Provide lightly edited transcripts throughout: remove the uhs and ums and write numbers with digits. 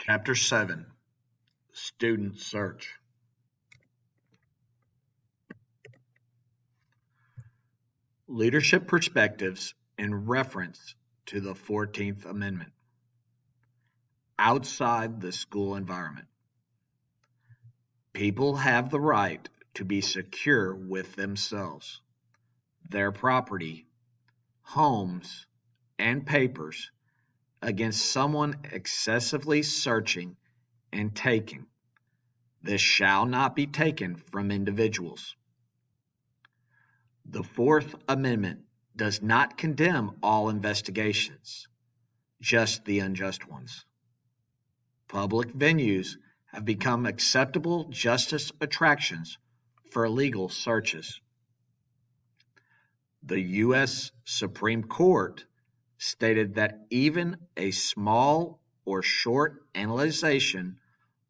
Chapter 7, Student Search. Leadership Perspectives in reference to the 14th Amendment. Outside the school environment. People have the right to be secure with themselves, their property, homes, and papers against someone excessively searching and taking. This shall not be taken from individuals. The Fourth Amendment does not condemn all investigations, just the unjust ones. Public venues have become acceptable justice attractions for illegal searches. The U.S. Supreme Court stated that even a small or short analyzation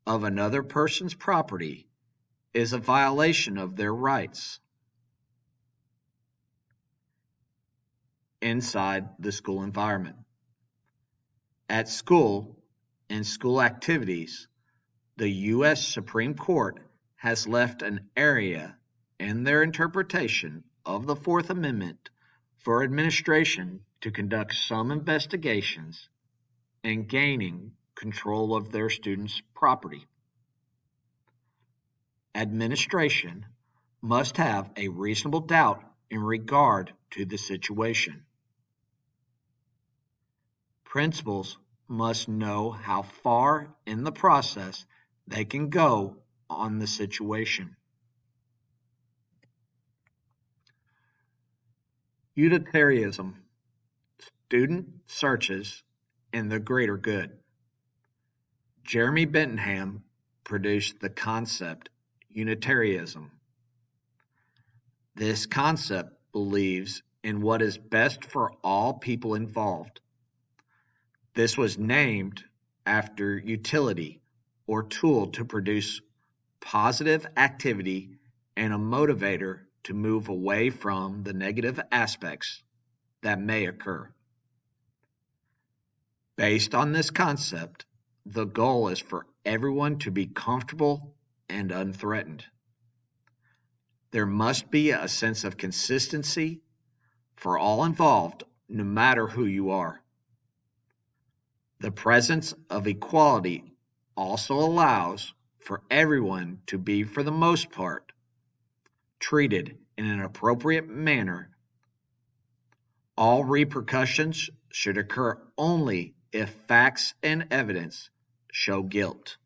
of another person's property is a violation of their rights. Inside the school environment. At school and school activities, the U.S. Supreme Court has left an area in their interpretation of the Fourth Amendment for administration to conduct some investigations in gaining control of their students' property. Administration must have a reasonable doubt in regard to the situation. Principals must know how far in the process they can go on the situation. Utilitarianism, student searches, and the greater good. Jeremy Bentham produced the concept Unitarianism. This concept believes in what is best for all people involved. This was named after utility or tool to produce positive activity and a motivator to move away from the negative aspects that may occur. Based on this concept, the goal is for everyone to be comfortable and unthreatened. There must be a sense of consistency for all involved, no matter who you are. The presence of equality also allows for everyone to be, for the most part, treated in an appropriate manner. All repercussions should occur only if facts and evidence show guilt.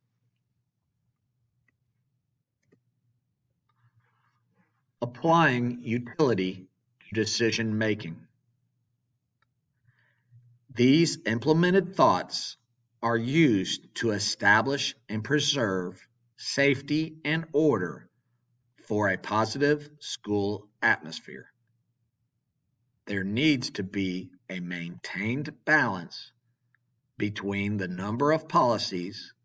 Applying utility to decision making. These implemented thoughts are used to establish and preserve safety and order for a positive school atmosphere. There needs to be a maintained balance between the number of policies,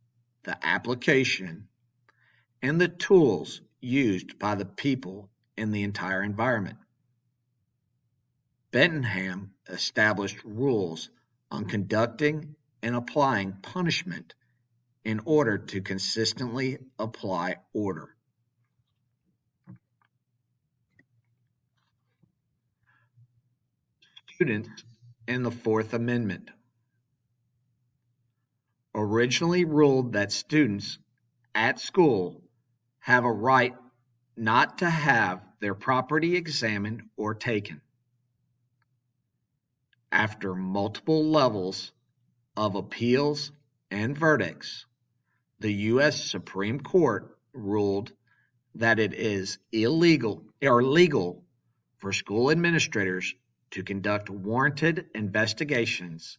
the application, and the tools used by the people in the entire environment. Bentham established rules on conducting and applying punishment in order to consistently apply order. Students and the Fourth Amendment originally ruled that students at school have a right not to have their property examined or taken. After multiple levels of appeals and verdicts, the U.S. Supreme Court ruled that it is illegal or legal for school administrators to conduct warranted investigations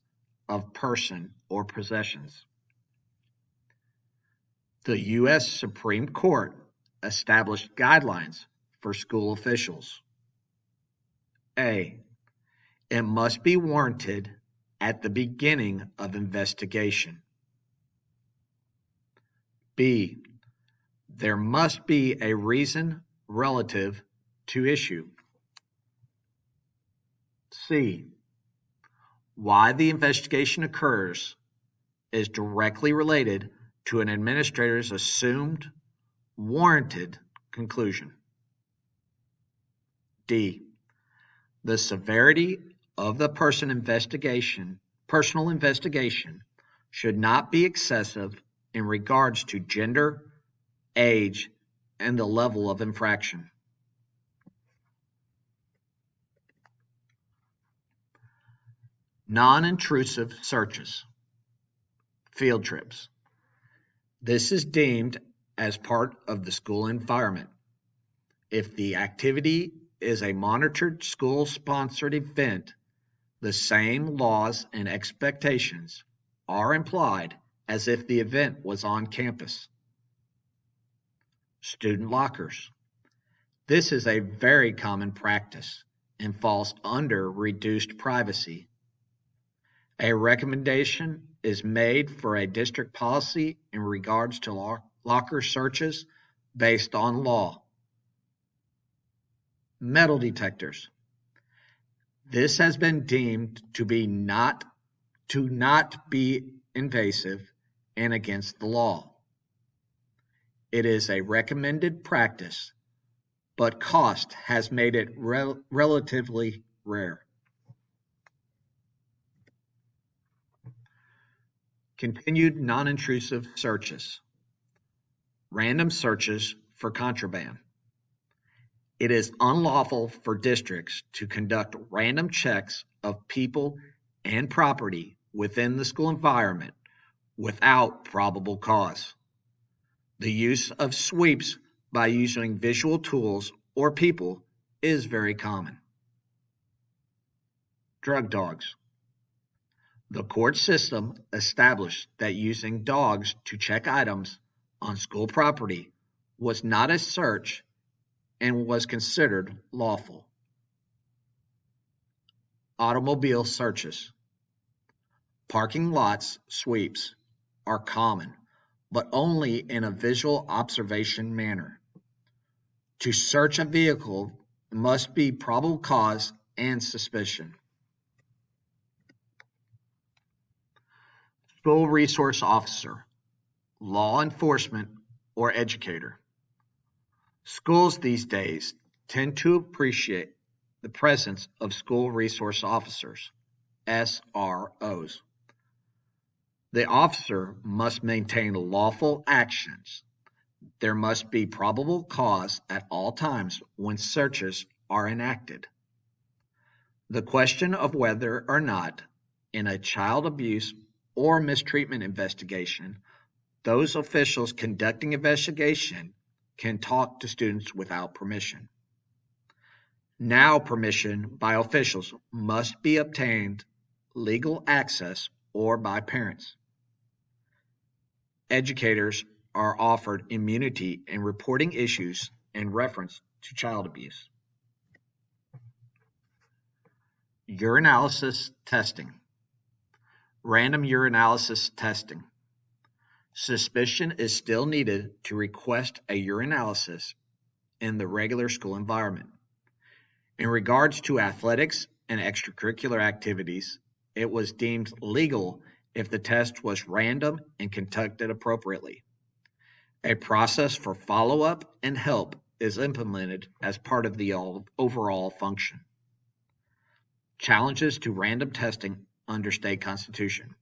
of person or possessions. The U.S. Supreme Court established guidelines for school officials. A. It must be warranted at the beginning of investigation. B. There must be a reason relative to issue. C. Why the investigation occurs is directly related to an administrator's assumed, warranted conclusion. D. The severity of the personal investigation should not be excessive in regards to gender, age, and the level of infraction. Non-intrusive searches. Field trips. This is deemed as part of the school environment. If the activity is a monitored school-sponsored event, the same laws and expectations are implied as if the event was on campus. Student lockers. This is a very common practice and falls under reduced privacy. A recommendation is made for a district policy in regards to locker searches based on law. Metal detectors. This has been deemed to not be invasive and against the law. It is a recommended practice, but cost has made it relatively rare. Continued non-intrusive searches. Random searches for contraband. It is unlawful for districts to conduct random checks of people and property within the school environment without probable cause. The use of sweeps by using visual tools or people is very common. Drug dogs. The court system established that using dogs to check items on school property was not a search and was considered lawful. Automobile searches. Parking lots sweeps are common, but only in a visual observation manner. To search a vehicle must be probable cause and suspicion. School resource officer, law enforcement, or educator. Schools these days tend to appreciate the presence of school resource officers, SROs. The officer must maintain lawful actions. There must be probable cause at all times when searches are enacted. The question of whether or not, in a child abuse or mistreatment investigation, those officials conducting investigation can talk to students without permission. Now permission by officials must be obtained, legal access, or by parents. Educators are offered immunity in reporting issues in reference to child abuse. Urinalysis testing. Random urinalysis testing. Suspicion is still needed to request a urinalysis in the regular school environment. In regards to athletics and extracurricular activities, it was deemed legal if the test was random and conducted appropriately. A process for follow-up and help is implemented as part of the overall function. Challenges to random testing under state constitution.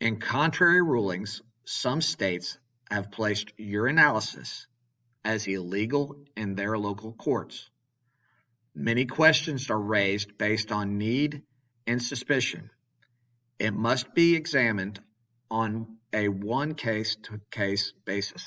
In contrary rulings, some states have placed urinalysis as illegal in their local courts. Many questions are raised based on need and suspicion. It must be examined on a one case-to-case basis.